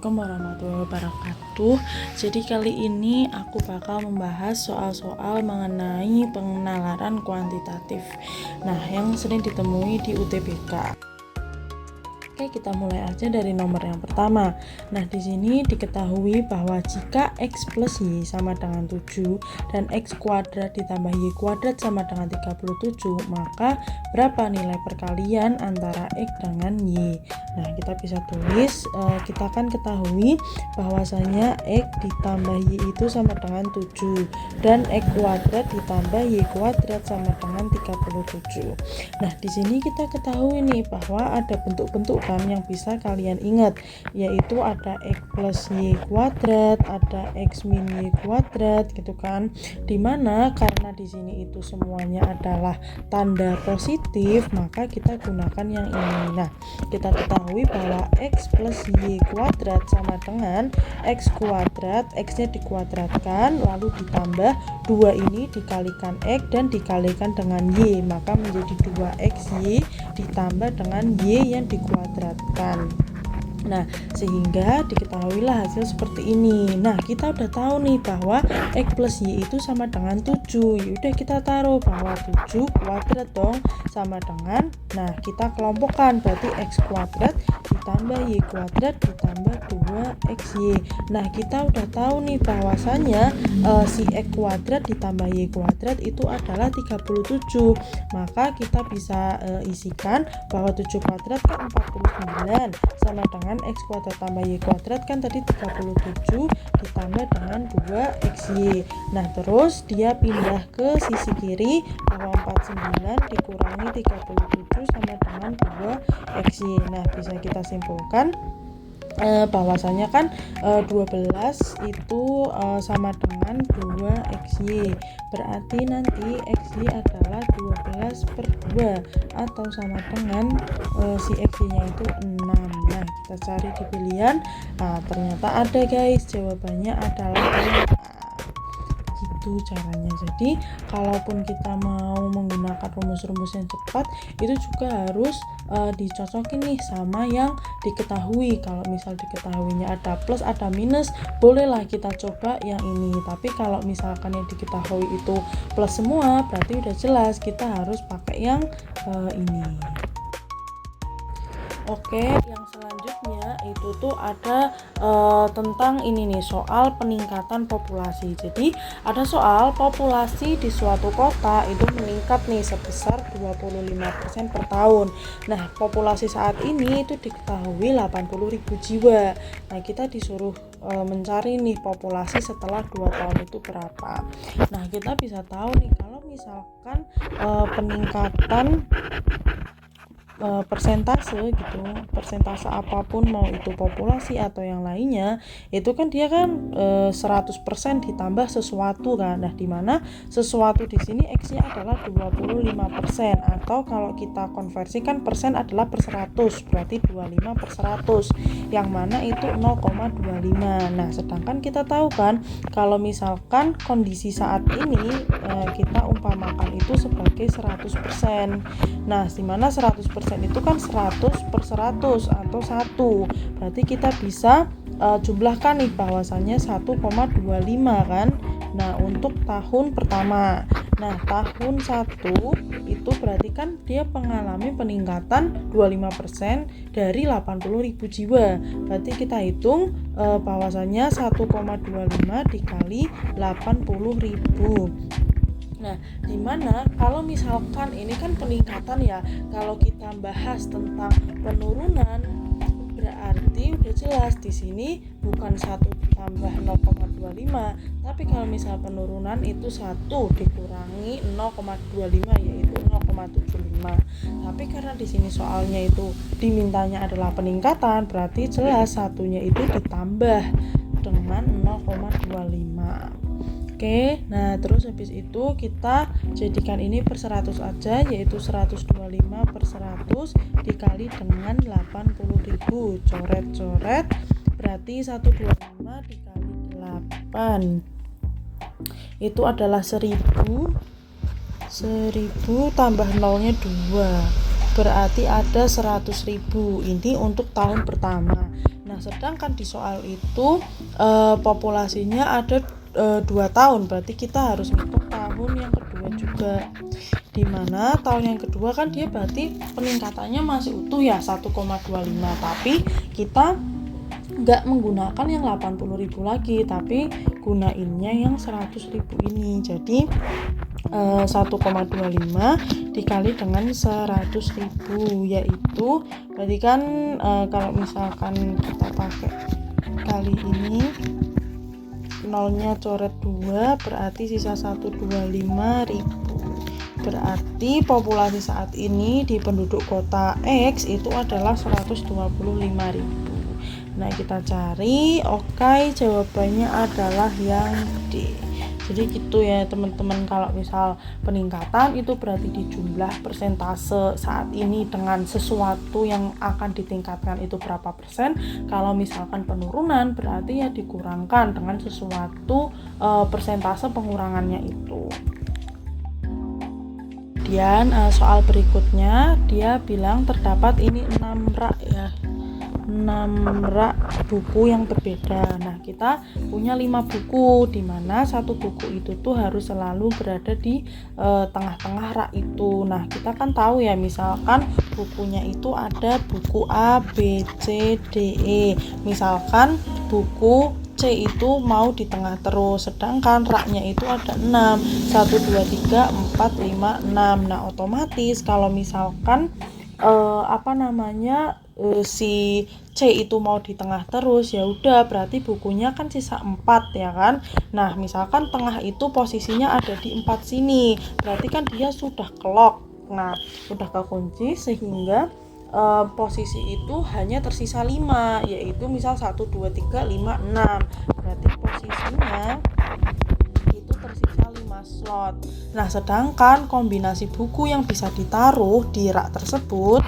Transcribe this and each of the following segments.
Assalamualaikum warahmatullahi wabarakatuh. Jadi kali ini aku bakal membahas soal-soal mengenai pengenalaran kuantitatif. Nah, yang sering ditemui di UTBK. Oke, kita mulai aja dari nomor yang pertama. Nah, di sini diketahui bahwa jika X plus Y sama dengan 7 dan X kuadrat ditambah Y kuadrat sama dengan 37, maka berapa nilai perkalian antara X dengan Y? Nah, kita bisa tulis, kita kan ketahui bahwasanya X ditambah Y itu sama dengan 7 dan X kuadrat ditambah Y kuadrat sama dengan 37. Nah, di sini kita ketahui nih bahwa ada bentuk-bentuk kan yang bisa kalian ingat, yaitu ada X plus Y kuadrat, ada X min Y kuadrat gitu kan, dimana karena di sini itu semuanya adalah tanda positif, maka kita gunakan yang ini. Nah, kita ketahui bahwa X plus Y kuadrat sama dengan X kuadrat, X nya dikuadratkan lalu ditambah 2 ini dikalikan X dan dikalikan dengan Y, maka menjadi 2XY ditambah dengan Y yang dikuadratkan. Nah, sehingga diketahuilah hasil seperti ini. Nah, kita udah tahu nih bahwa X plus Y itu sama dengan 7. Yaudah, kita taruh bahwa 7 kuadrat dong sama dengan, nah kita kelompokkan, berarti X kuadrat ditambah Y kuadrat ditambah 2XY. Nah, kita udah tahu nih bahwasanya si X kuadrat ditambah Y kuadrat itu adalah 37. Maka kita bisa isikan bahwa 7 kuadrat kan 49 sama dengan X kuadrat tambah Y kuadrat kan tadi 37 ditambah dengan 2XY. Nah, terus dia pindah ke sisi kiri bahwa 49 dikurangi 37 sama dengan 2XY. Nah, bisa kita simpulkan bahwasanya kan 12 itu sama dengan 2XY, berarti nanti XY adalah 12 per 2 atau sama dengan si XY nya itu 6. Nah, kita cari di pilihan, ternyata ada guys, jawabannya adalah 5. Itu caranya. Jadi kalaupun kita mau menggunakan rumus-rumus yang cepat, itu juga harus dicocokin nih sama yang diketahui. Kalau misal diketahuinya ada plus ada minus, bolehlah kita coba yang ini. Tapi kalau misalkan yang diketahui itu plus semua, berarti udah jelas kita harus pakai yang ini. Oke, yang selanjutnya itu tuh ada tentang ini nih, soal peningkatan populasi. Jadi ada soal populasi di suatu kota itu meningkat nih sebesar 25% per tahun. Nah, populasi saat ini itu diketahui 80.000 jiwa. Nah, kita disuruh mencari nih populasi setelah 2 tahun itu berapa. Nah, kita bisa tahu nih kalau misalkan peningkatan persentase gitu, persentase apapun, mau itu populasi atau yang lainnya, itu kan dia kan 100% ditambah sesuatu kan. Nah, dimana sesuatu di sini X nya adalah 25%, atau kalau kita konversikan persen adalah per 100, berarti 25 per 100, yang mana itu 0,25. Nah, sedangkan kita tahu kan kalau misalkan kondisi saat ini kita umpamakan itu sebagai 100%. Nah, dimana 100% itu kan 100 per 100 atau 1, berarti kita bisa jumlahkan nih bahwasannya 1,25 kan. Nah, untuk tahun pertama, nah tahun 1 itu berarti kan dia mengalami peningkatan 25% dari 80.000 jiwa, berarti kita hitung bahwasannya 1,25 dikali 80.000. Nah, dimana kalau misalkan ini kan peningkatan ya, kalau kita bahas tentang penurunan, berarti udah jelas di sini bukan 1 tambah 0,25, tapi kalau misal penurunan itu 1 dikurangi 0,25 yaitu 0,75. Tapi karena di sini soalnya itu dimintanya adalah peningkatan, berarti jelas satunya itu ditambah dengan 0,25. Oke, nah terus habis itu kita jadikan ini per 100 aja, yaitu 125 per 100 dikali dengan 80.000, coret-coret, berarti 125 dikali 8 itu adalah 1000 tambah nolnya 2, berarti ada 100.000. Ini untuk tahun pertama. Nah, sedangkan di soal itu populasinya ada 2 tahun, berarti kita harus hitung tahun yang kedua juga. Dimana tahun yang kedua kan dia berarti peningkatannya masih utuh ya 1,25, tapi kita nggak menggunakan yang 80.000 lagi, tapi gunainnya yang 100.000 ini. Jadi 1,25 dikali dengan 100.000, yaitu berarti kan kalau misalkan kita pakai kali ini nolnya coret 2, berarti sisa 125.000. Berarti populasi saat ini di penduduk kota X itu adalah 125.000. Nah, kita cari. Oke, jawabannya adalah yang D. Jadi gitu ya teman-teman, kalau misal peningkatan itu berarti di jumlah persentase saat ini dengan sesuatu yang akan ditingkatkan itu berapa persen. Kalau misalkan penurunan berarti ya dikurangkan dengan sesuatu persentase pengurangannya itu. Kemudian soal berikutnya dia bilang terdapat ini 6 rak ya, 6 rak buku yang berbeda. Nah, kita punya 5 buku, dimana satu buku itu tuh harus selalu berada di tengah-tengah rak itu. Nah, kita kan tahu ya, misalkan bukunya itu ada buku A, B, C, D, E. Misalkan buku C itu mau di tengah terus, sedangkan raknya itu ada 6, 1, 2, 3, 4, 5, 6. Nah, otomatis kalau misalkan si C itu mau di tengah terus, ya udah berarti bukunya kan sisa 4 ya kan. Nah, misalkan tengah itu posisinya ada di 4 sini, berarti kan dia sudah kelok. Nah, sudah kekunci sehingga posisi itu hanya tersisa 5, yaitu misal 1, 2, 3, 5, 6. Berarti posisinya itu tersisa 5 slot. Nah, sedangkan kombinasi buku yang bisa ditaruh di rak tersebut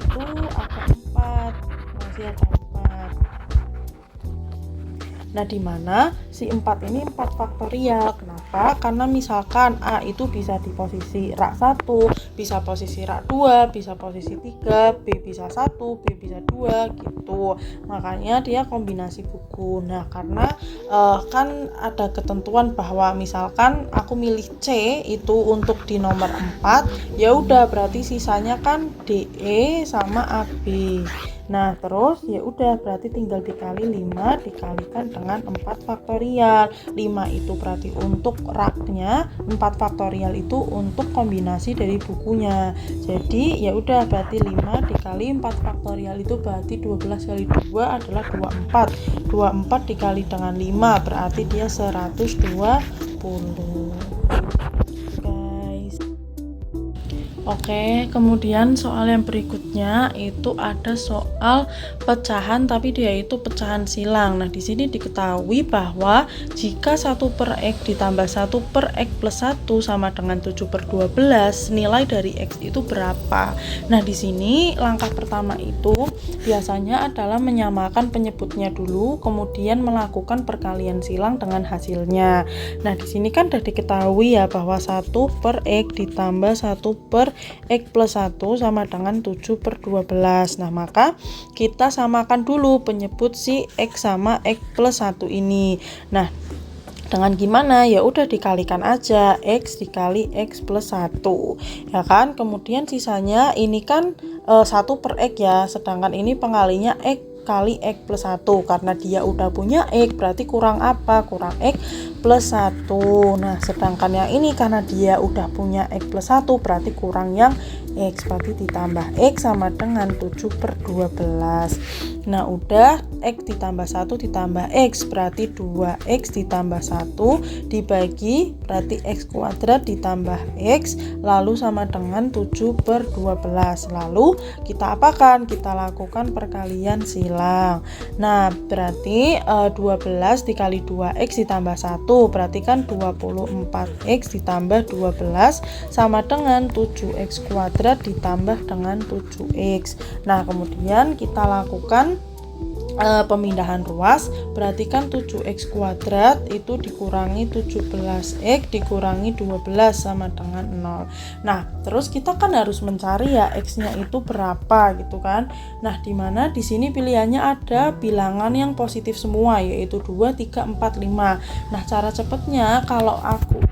itu ada 4. Masih ada 4. Nah, di mana si 4 ini 4 faktorial. Kenapa? Karena misalkan A itu bisa di posisi rak 1, bisa posisi rak 2, bisa posisi 3, B bisa 1, B bisa 2 gitu. Makanya dia kombinasi buku. Nah, karena kan ada ketentuan bahwa misalkan aku milih C itu untuk di nomor 4, ya udah berarti sisanya kan DE sama AB. Nah, terus ya udah berarti tinggal dikali 5 dikalikan dengan 4 faktorial. 5 itu berarti untuk raknya, 4 faktorial itu untuk kombinasi dari bukunya. Jadi ya udah berarti 5 dikali 4 faktorial itu berarti 12 kali 2 adalah 24. 24 dikali dengan 5 berarti dia 120. Oke, kemudian soal yang berikutnya itu ada soal pecahan, tapi dia itu pecahan silang. Nah, di sini diketahui bahwa jika 1/X ditambah 1/X plus 1 sama dengan 7/12, nilai dari X itu berapa? Nah, di sini langkah pertama itu biasanya adalah menyamakan penyebutnya dulu, kemudian melakukan perkalian silang dengan hasilnya. Nah, di sini kan sudah diketahui ya bahwa 1/X ditambah 1/X plus 1 sama dengan 7/12. Nah, maka kita samakan dulu penyebut si X sama X plus 1 ini. Nah, dengan gimana? Ya udah dikalikan aja X dikali X plus 1 ya kan. Kemudian sisanya ini kan 1/X ya, sedangkan ini pengalinya X kali X plus 1, karena dia udah punya X berarti kurang apa? Kurang X plus 1. Nah, sedangkan yang ini karena dia udah punya X plus 1 berarti kurang yang X, berarti ditambah X sama dengan 7/12. Nah, udah X ditambah 1 ditambah X berarti 2X ditambah 1 dibagi berarti X kuadrat ditambah X lalu sama dengan 7/12. Lalu kita apakan? Kita lakukan perkalian silang. Nah, berarti 12 dikali 2X ditambah 1 berarti kan 24X ditambah 12 sama dengan 7X kuadrat ditambah dengan 7X. Nah, kemudian kita lakukan pemindahan ruas, berarti kan 7x kuadrat itu dikurangi 17x dikurangi 12 sama dengan 0. Nah, terus kita kan harus mencari ya x-nya itu berapa gitu kan. Nah, dimana di sini pilihannya ada bilangan yang positif semua, yaitu 2, 3, 4, 5. Nah, cara cepatnya kalau aku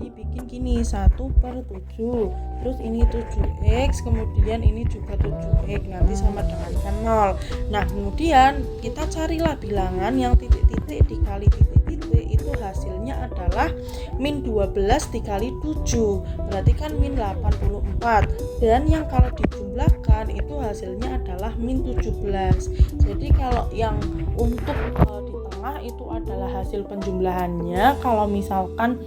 dibikin gini, 1/7, terus ini 7x, kemudian ini juga 7x, nanti sama dengan 0. Nah, kemudian kita carilah bilangan yang titik-titik dikali titik-titik, itu hasilnya adalah min 12 dikali 7, berarti kan min 84, dan yang kalau dijumlahkan itu hasilnya adalah min 17. Jadi kalau yang untuk di tengah itu adalah hasil penjumlahannya, kalau misalkan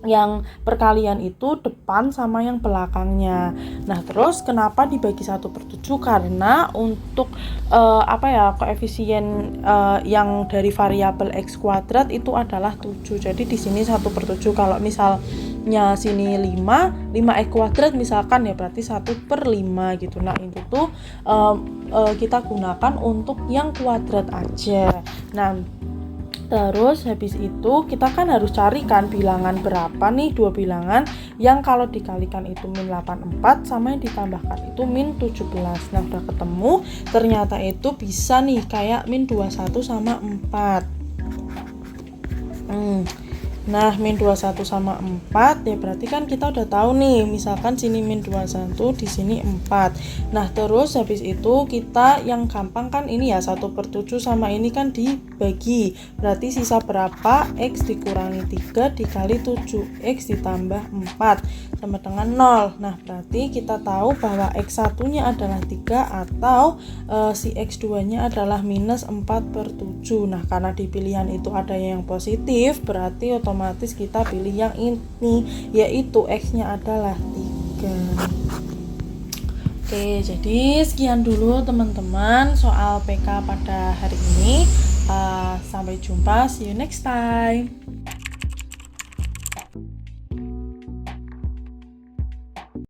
yang perkalian itu depan sama yang belakangnya. Nah, terus kenapa dibagi 1/7? Karena untuk koefisien yang dari variabel x kuadrat itu adalah 7. Jadi di sini 1/7. Kalau misalnya sini 5x kuadrat misalkan ya, berarti 1/5 gitu. Nah, itu tuh kita gunakan untuk yang kuadrat aja. Nah, terus habis itu kita kan harus carikan bilangan berapa nih, dua bilangan yang kalau dikalikan itu min 84 sama yang ditambahkan itu min 17. Nah, udah ketemu, ternyata itu bisa nih kayak min 21 sama 4. Nah, min 21 sama 4 ya berarti kan kita udah tahu nih, misalkan sini min 21, di sini 4. Nah, terus habis itu kita yang gampang kan ini ya, 1/7 sama ini kan dibagi. Berarti sisa berapa? X dikurangi 3 dikali 7x ditambah 4 sama dengan 0. Nah, berarti kita tahu bahwa x1-nya adalah 3 atau si x2-nya adalah minus 4/7. Nah, karena di pilihan itu ada yang positif, berarti otomatis kita pilih yang ini, yaitu x-nya adalah 3. Oke, jadi sekian dulu teman-teman soal PK pada hari ini. Sampai jumpa, see you next time.